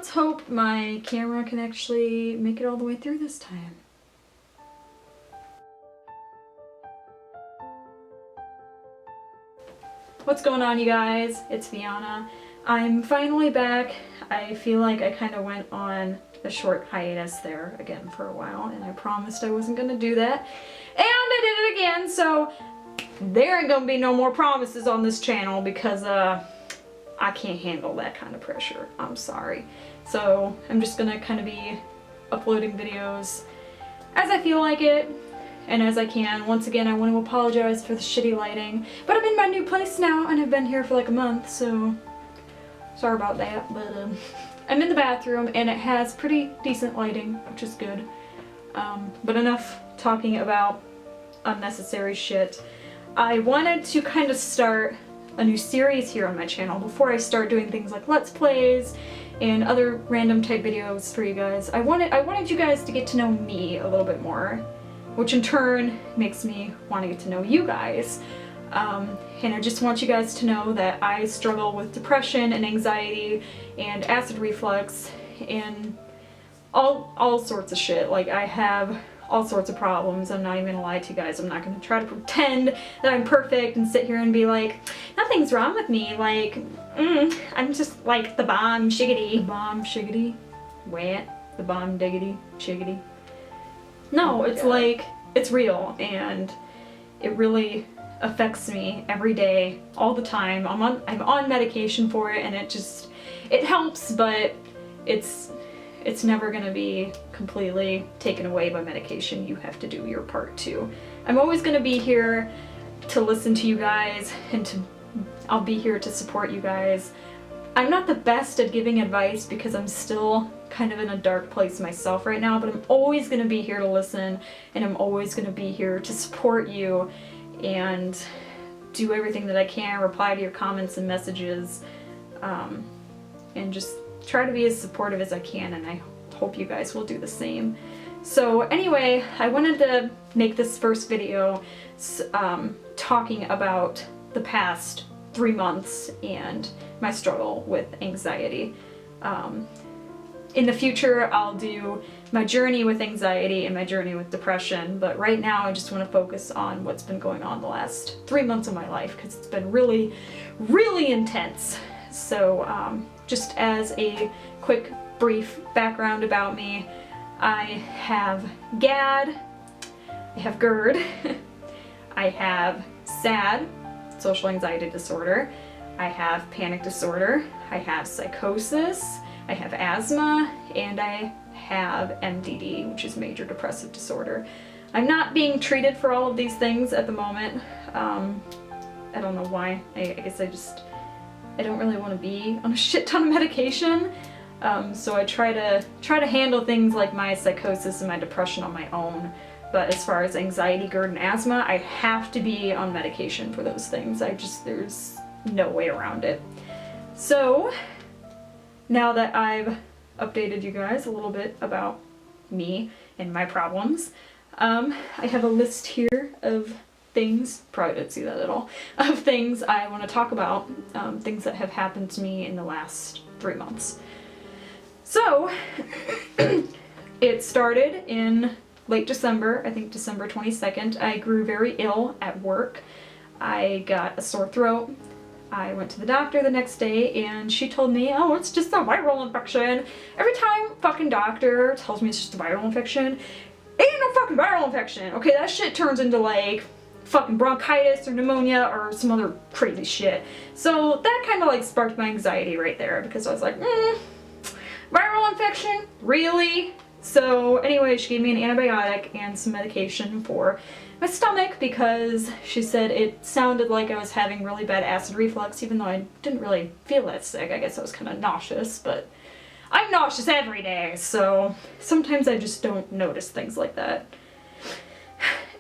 let's hope my camera can actually make it all the way through this time. What's going on, you guys? It's Fiona. I'm finally back. I feel like I kind of went on a short hiatus there again for a while, and I promised I wasn't gonna do that. And I did it again, so there ain't gonna be no more promises on this channel because I can't handle that kind of pressure. I'm sorry. So I'm just gonna kind of be uploading videos as I feel like it and as I can. Once again, I want to apologize for the shitty lighting, but I'm in my new place now and I've been here for like a month, so sorry about that. But I'm in the bathroom and it has pretty decent lighting, which is good. But enough talking about unnecessary shit. I wanted to kind of start a new series here on my channel before I start doing things like Let's Plays and other random type videos for you guys. I wanted you guys to get to know me a little bit more, which in turn makes me want to get to know you guys. And I just want you guys to know that I struggle with depression and anxiety and acid reflux and all sorts of shit. Like, I have all sorts of problems. I'm not even gonna lie to you guys. I'm not gonna try to pretend that I'm perfect and sit here and be like, nothing's wrong with me. Like, I'm just like the bomb shiggity. Bomb shiggity? Wet. The bomb diggity shiggity. No, it's God. Like, it's real and it really affects me every day, all the time. I'm on medication for it and it helps, but it's never gonna be completely taken away by medication. You have to do your part too. I'm always gonna be here to listen to you guys and I'll be here to support you guys. I'm not the best at giving advice because I'm still kind of in a dark place myself right now, but I'm always gonna be here to listen and I'm always gonna be here to support you and do everything that I can, reply to your comments and messages, and just try to be as supportive as I can, and I hope you guys will do the same. So anyway, I wanted to make this first video talking about the past 3 months and my struggle with anxiety. In the future, I'll do my journey with anxiety and my journey with depression, but right now I just want to focus on what's been going on the last 3 months of my life because it's been really, really intense. So just as a quick, brief background about me, I have GAD, I have GERD, I have SAD, social anxiety disorder, I have panic disorder, I have psychosis, I have asthma, and I have MDD, which is major depressive disorder. I'm not being treated for all of these things at the moment. I don't know why. I guess I don't really want to be on a shit ton of medication. So I try to handle things like my psychosis and my depression on my own. But as far as anxiety, GERD, and asthma, I have to be on medication for those things. There's no way around it. So now that I've updated you guys a little bit about me and my problems, I have a list here of things, probably didn't see that at all, of things I want to talk about, things that have happened to me in the last 3 months. So, it started in late December, I think December 22nd. I grew very ill at work. I got a sore throat. I went to the doctor the next day and she told me, oh, it's just a viral infection. Every time fucking doctor tells me it's just a viral infection, ain't no fucking viral infection. Okay, that shit turns into like fucking bronchitis or pneumonia or some other crazy shit. So that kind of like sparked my anxiety right there because I was like, viral infection? Really? So anyway, she gave me an antibiotic and some medication for my stomach because she said it sounded like I was having really bad acid reflux, even though I didn't really feel that sick. I guess I was kind of nauseous, but I'm nauseous every day, so sometimes I just don't notice things like that.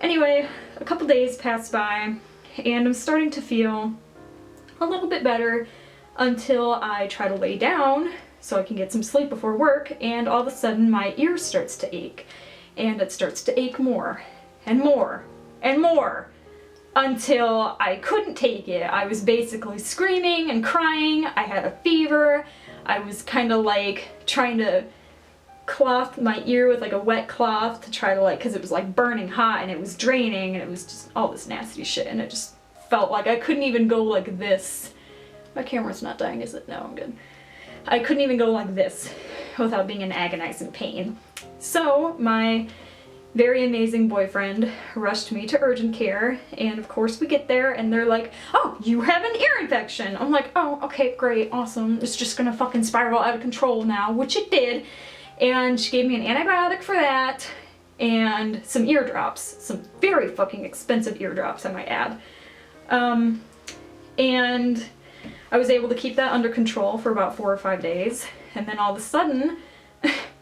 Anyway, a couple days passed by, and I'm starting to feel a little bit better until I try to lay down so I can get some sleep before work, and all of a sudden my ear starts to ache, and it starts to ache more and more and more until I couldn't take it. I was basically screaming and crying. I had a fever. I was kind of like trying to cloth my ear with like a wet cloth to try to like, because it was like burning hot and it was draining and it was just all this nasty shit, and it just felt like I couldn't even go like this. My camera's not dying, is it? No, I'm good. I couldn't even go like this without being in agonizing pain. So my very amazing boyfriend rushed me to urgent care, and of course we get there and they're like, oh, you have an ear infection. I'm like, oh, okay, great, awesome. It's just gonna fucking spiral out of control now, which it did. And she gave me an antibiotic for that and some eardrops, some very fucking expensive eardrops, I might add. And I was able to keep that under control for about 4 or 5 days, and then all of a sudden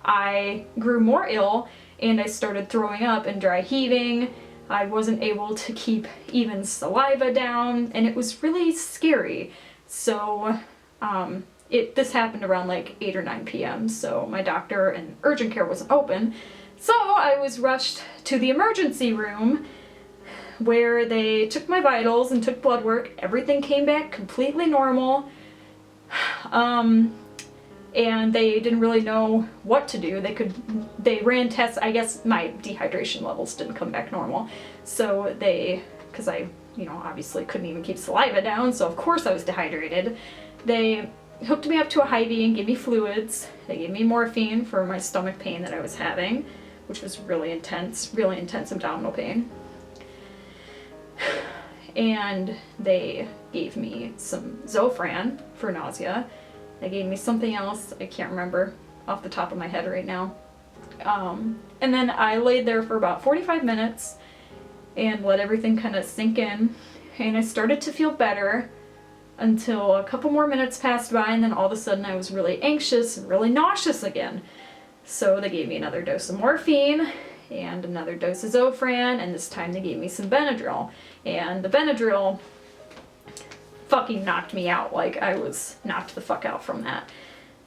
I grew more ill and I started throwing up and dry heaving. I wasn't able to keep even saliva down, and it was really scary. So this happened around like 8 or 9 p.m. so my doctor and urgent care wasn't open, so I was rushed to the emergency room where they took my vitals and took blood work. Everything came back completely normal. And they didn't really know what to do. They ran tests. I guess my dehydration levels didn't come back normal. So because I, obviously couldn't even keep saliva down, so of course I was dehydrated. They hooked me up to a Hy-Vee and gave me fluids. They gave me morphine for my stomach pain that I was having, which was really intense abdominal pain. And they gave me some Zofran for nausea. They gave me something else, I can't remember off the top of my head right now. And then I laid there for about 45 minutes and let everything kind of sink in. And I started to feel better until a couple more minutes passed by, and then all of a sudden I was really anxious and really nauseous again. So they gave me another dose of morphine and another dose of Zofran, and this time they gave me some Benadryl. And the Benadryl fucking knocked me out. Like, I was knocked the fuck out from that.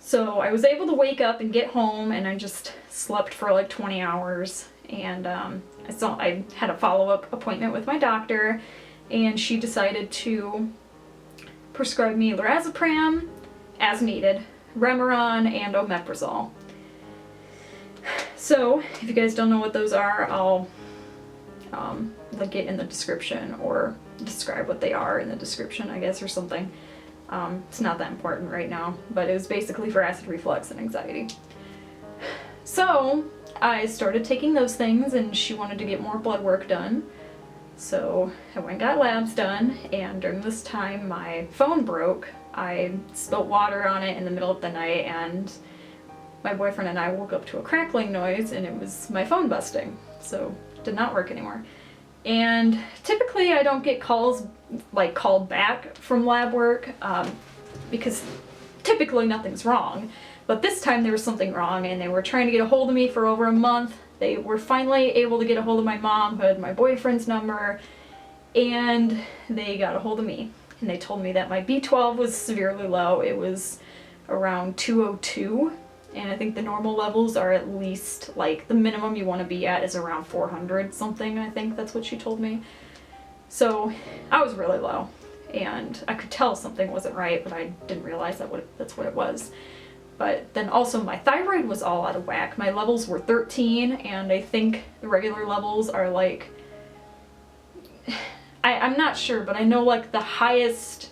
So I was able to wake up and get home, and I just slept for like 20 hours. And I had a follow-up appointment with my doctor, and she decided to prescribe me lorazepam as needed, Remeron, and omeprazole. So if you guys don't know what those are, I'll link it in the description, or describe what they are in the description, I guess, or something. It's not that important right now, but it was basically for acid reflux and anxiety. So I started taking those things, and she wanted to get more blood work done. So I went and got labs done, and during this time my phone broke. I spilled water on it in the middle of the night, and my boyfriend and I woke up to a crackling noise, and it was my phone busting. So it did not work anymore. And typically I don't get calls, like called back from lab work, because typically nothing's wrong. But this time there was something wrong, and they were trying to get a hold of me for over a month. They were finally able to get a hold of my mom, who had my boyfriend's number, and they got a hold of me. And they told me that my B12 was severely low. It was around 202, and I think the normal levels are at least, like, the minimum you want to be at is around 400 something, I think that's what she told me. So I was really low, and I could tell something wasn't right, but I didn't realize that's what it was. But then also my thyroid was all out of whack. My levels were 13, and I think the regular levels are like, I'm not sure, but I know like the highest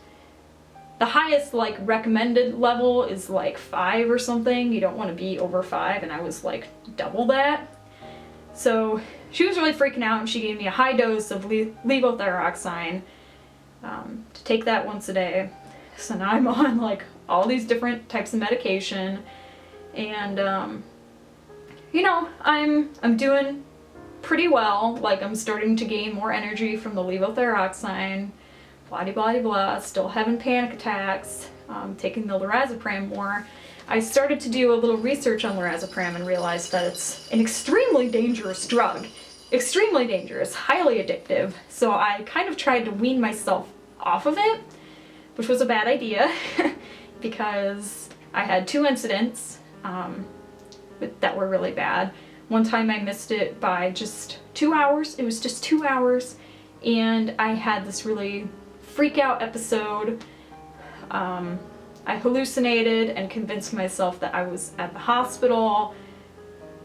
like recommended level is like 5 or something. You don't want to be over 5, and I was like double that. So she was really freaking out, and she gave me a high dose of levothyroxine to take that once a day. So now I'm on like all these different types of medication, and I'm doing pretty well. Like, I'm starting to gain more energy from the levothyroxine, blah blah blah, still having panic attacks, taking the lorazepam more. I started to do a little research on lorazepam and realized that it's an extremely dangerous drug. Extremely dangerous, highly addictive. So I kind of tried to wean myself off of it, which was a bad idea because I had 2 incidents that were really bad. One time I missed it by just 2 hours. It was just 2 hours, and I had this really freak out episode I hallucinated and convinced myself that I was at the hospital,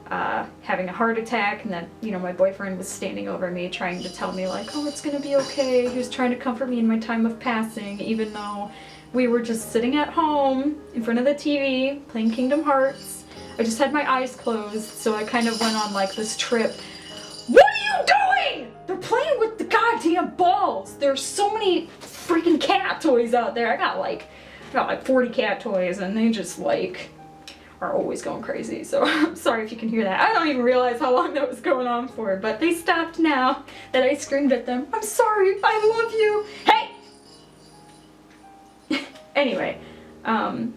having a heart attack, and that, you know, my boyfriend was standing over me trying to tell me like, oh, it's gonna be okay. He was trying to comfort me in my time of passing, even though we were just sitting at home in front of the TV playing Kingdom Hearts. I just had my eyes closed, so I kind of went on like this trip. What are you doing? They're playing with the goddamn balls. There's so many freaking cat toys out there. I got like 40 cat toys, and they just like are always going crazy. So I'm sorry if you can hear that. I don't even realize how long that was going on for, but they stopped now that I screamed at them. I'm sorry. I love you. Hey! Anyway, god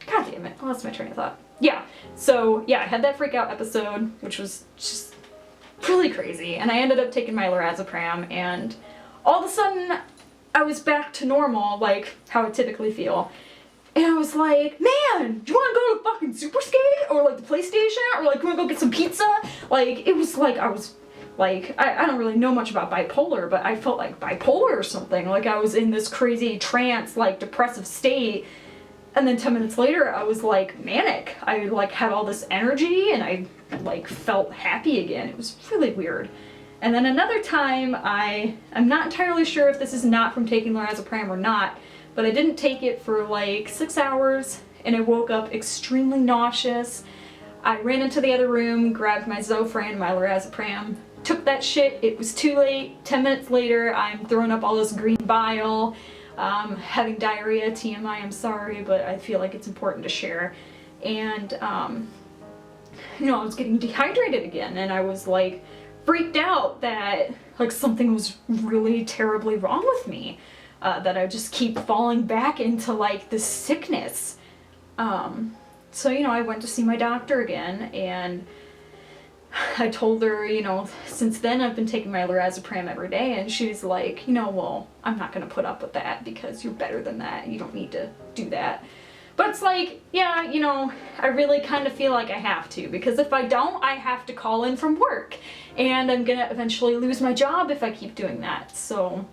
damn it. I lost my train of thought. Yeah, so yeah, I had that freak out episode, which was just really crazy, and I ended up taking my lorazepam, and all of a sudden I was back to normal, like how I typically feel. And I was like, man, do you want to go to the fucking Super Skate? Or like the PlayStation? Or like, you want to go get some pizza? Like, it was like, I was like, I don't really know much about bipolar, but I felt like bipolar or something. Like I was in this crazy trance, like depressive state. And then 10 minutes later, I was like manic. I like had all this energy, and I like felt happy again. It was really weird. And then another time, I'm not entirely sure if this is not from taking lorazepam or not, but I didn't take it for like 6 hours, and I woke up extremely nauseous. I ran into the other room, grabbed my Zofran, my lorazepam, took that shit. It was too late. 10 minutes later, I'm throwing up all this green bile, having diarrhea, TMI, I'm sorry, but I feel like it's important to share. And, you know, I was getting dehydrated again, and I was like freaked out that like something was really terribly wrong with me. That I just keep falling back into like this sickness. So, you know, I went to see my doctor again, and I told her, you know, since then I've been taking my lorazepam every day, and she's like, you know, well, I'm not gonna put up with that because you're better than that. You don't need to do that. But it's like, yeah, you know, I really kind of feel like I have to, because if I don't, I have to call in from work, and I'm gonna eventually lose my job if I keep doing that. So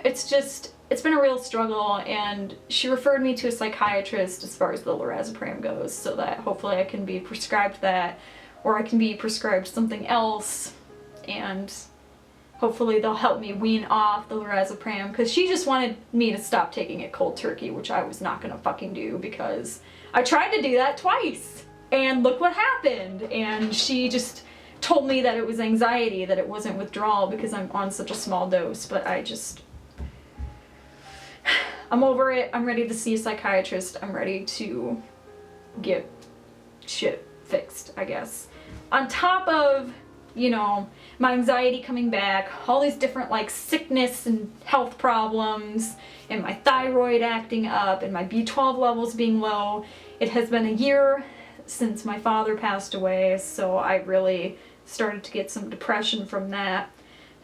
it's been a real struggle, and she referred me to a psychiatrist as far as the lorazepam goes, so that hopefully I can be prescribed that, or I can be prescribed something else, and hopefully they'll help me wean off the lorazepam, because she just wanted me to stop taking it cold turkey, which I was not gonna fucking do, because I tried to do that twice, and look what happened. And she just told me that it was anxiety, that it wasn't withdrawal, because I'm on such a small dose. But I'm over it. I'm ready to see a psychiatrist. I'm ready to get shit fixed, I guess. On top of, you know, my anxiety coming back, all these different like sickness and health problems, and my thyroid acting up, and my B12 levels being low. It has been a year since my father passed away, so I really started to get some depression from that.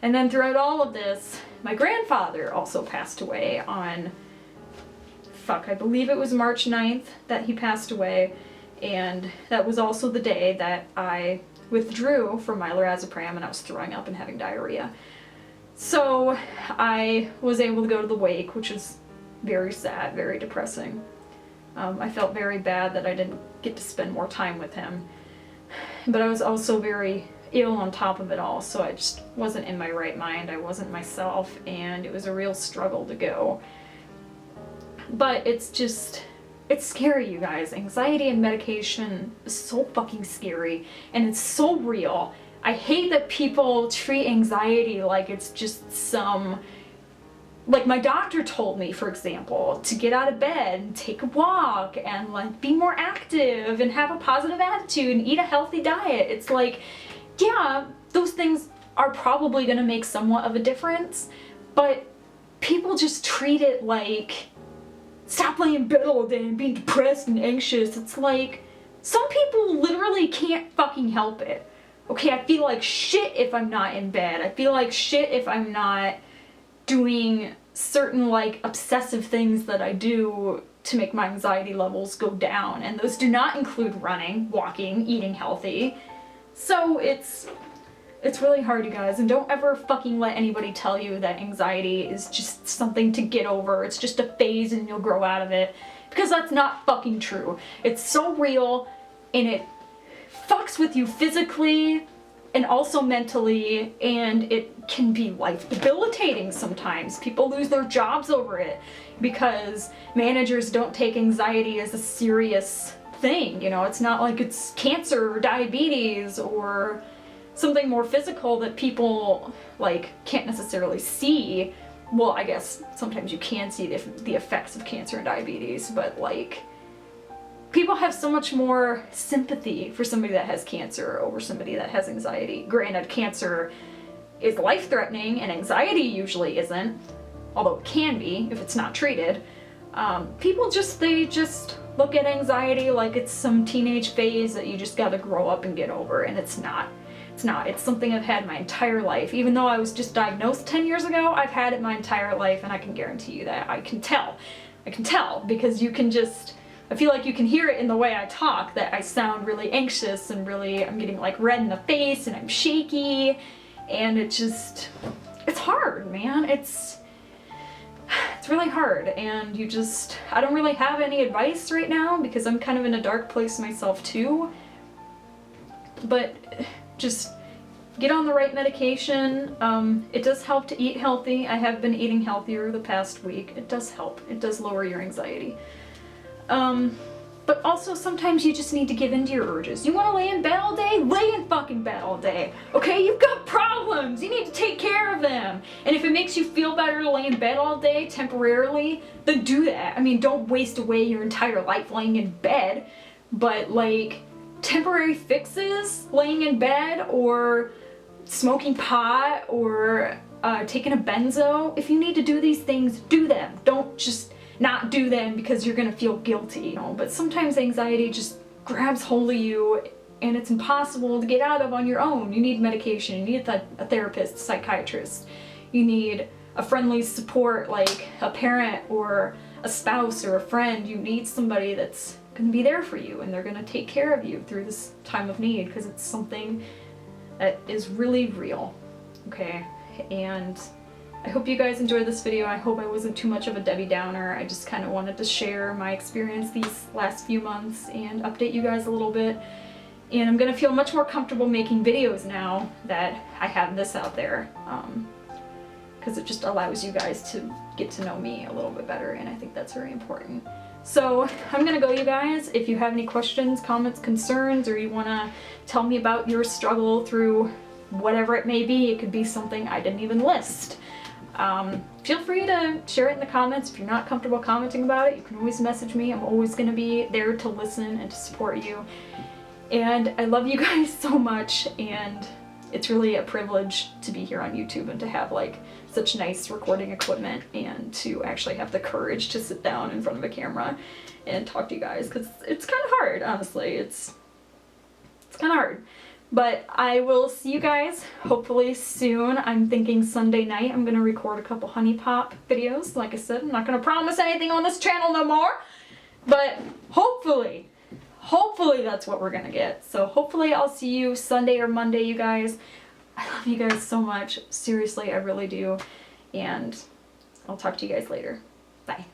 And then throughout all of this, my grandfather also passed away on, I believe it was March 9th that he passed away, and that was also the day that I withdrew from my lorazepam and I was throwing up and having diarrhea. So I was able to go to the wake, which is very sad, very depressing. I felt very bad that I didn't get to spend more time with him, but I was also very ill on top of it all, so I just wasn't in my right mind. I wasn't myself, and it was a real struggle to go. But it's scary, you guys. Anxiety and medication is so fucking scary, and it's so real. I hate that people treat anxiety like it's just some, like my doctor told me, for example, to get out of bed and take a walk and like be more active and have a positive attitude and eat a healthy diet. It's like, yeah, those things are probably gonna make somewhat of a difference, but people just treat it like, stop laying in bed all day and being depressed and anxious. It's like, some people literally can't fucking help it. Okay, I feel like shit if I'm not in bed. I feel like shit if I'm not doing certain like obsessive things that I do to make my anxiety levels go down. And those do not include running, walking, eating healthy. So it's It's really hard, you guys, and don't ever fucking let anybody tell you that anxiety is just something to get over. It's just a phase and you'll grow out of it, because that's not fucking true. It's so real, and it fucks with you physically and also mentally, and it can be life debilitating sometimes. People lose their jobs over it because managers don't take anxiety as a serious thing. You know, it's not like it's cancer or diabetes or something more physical that people like can't necessarily see. Well, I guess sometimes you can see the effects of cancer and diabetes, but like people have so much more sympathy for somebody that has cancer over somebody that has anxiety. Granted, cancer is life-threatening and anxiety usually isn't, although it can be if it's not treated. People just look at anxiety like it's some teenage phase that you just gotta grow up and get over, and it's not. It's not. It's something I've had my entire life. Even though I was just diagnosed 10 years ago, I've had it my entire life, and I can guarantee you that. I can tell. I can tell, because you can just, I feel like you can hear it in the way I talk, that I sound really anxious and really, I'm getting like red in the face and I'm shaky, and it just, it's hard, man. It's really hard, and you just, I don't really have any advice right now because I'm kind of in a dark place myself too, but just get on the right medication. It does help to eat healthy. I have been eating healthier the past week. It does help. It does lower your anxiety. But also sometimes you just need to give in to your urges. You want to lay in bed all day? Lay in fucking bed all day. Okay? You've got problems. You need to take care of them. And if it makes you feel better to lay in bed all day temporarily, then do that. I mean, don't waste away your entire life laying in bed, but like temporary fixes, laying in bed or smoking pot or taking a benzo, if you need to do these things, do them. Don't just not do them because you're gonna feel guilty, you know. But sometimes anxiety just grabs hold of you and it's impossible to get out of on your own. You need medication, you need a therapist, a psychiatrist, you need a friendly support like a parent or a spouse or a friend. You need somebody that's gonna be there for you and they're gonna take care of you through this time of need, because it's something that is really real, okay? And I hope you guys enjoyed this video. I hope I wasn't too much of a Debbie Downer. I just kind of wanted to share my experience these last few months and update you guys a little bit. And I'm gonna feel much more comfortable making videos now that I have this out there, because it just allows you guys to get to know me a little bit better, and I think that's very important. So I'm gonna go, you guys. If you have any questions, comments, concerns, or you wanna tell me about your struggle through whatever it may be, it could be something I didn't even list. Feel free to share it in the comments. If you're not comfortable commenting about it, you can always message me. I'm always gonna be there to listen and to support you. And I love you guys so much, and it's really a privilege to be here on YouTube and to have like such nice recording equipment and to actually have the courage to sit down in front of a camera and talk to you guys, because it's kind of hard, honestly. It's kind of hard. But I will see you guys hopefully soon. I'm thinking Sunday night I'm gonna record a couple Honey Pop videos. Like I said, I'm not gonna promise anything on this channel no more, but hopefully that's what we're gonna get. So hopefully I'll see you Sunday or Monday, you guys. I love you guys so much. Seriously, I really do. And I'll talk to you guys later. Bye.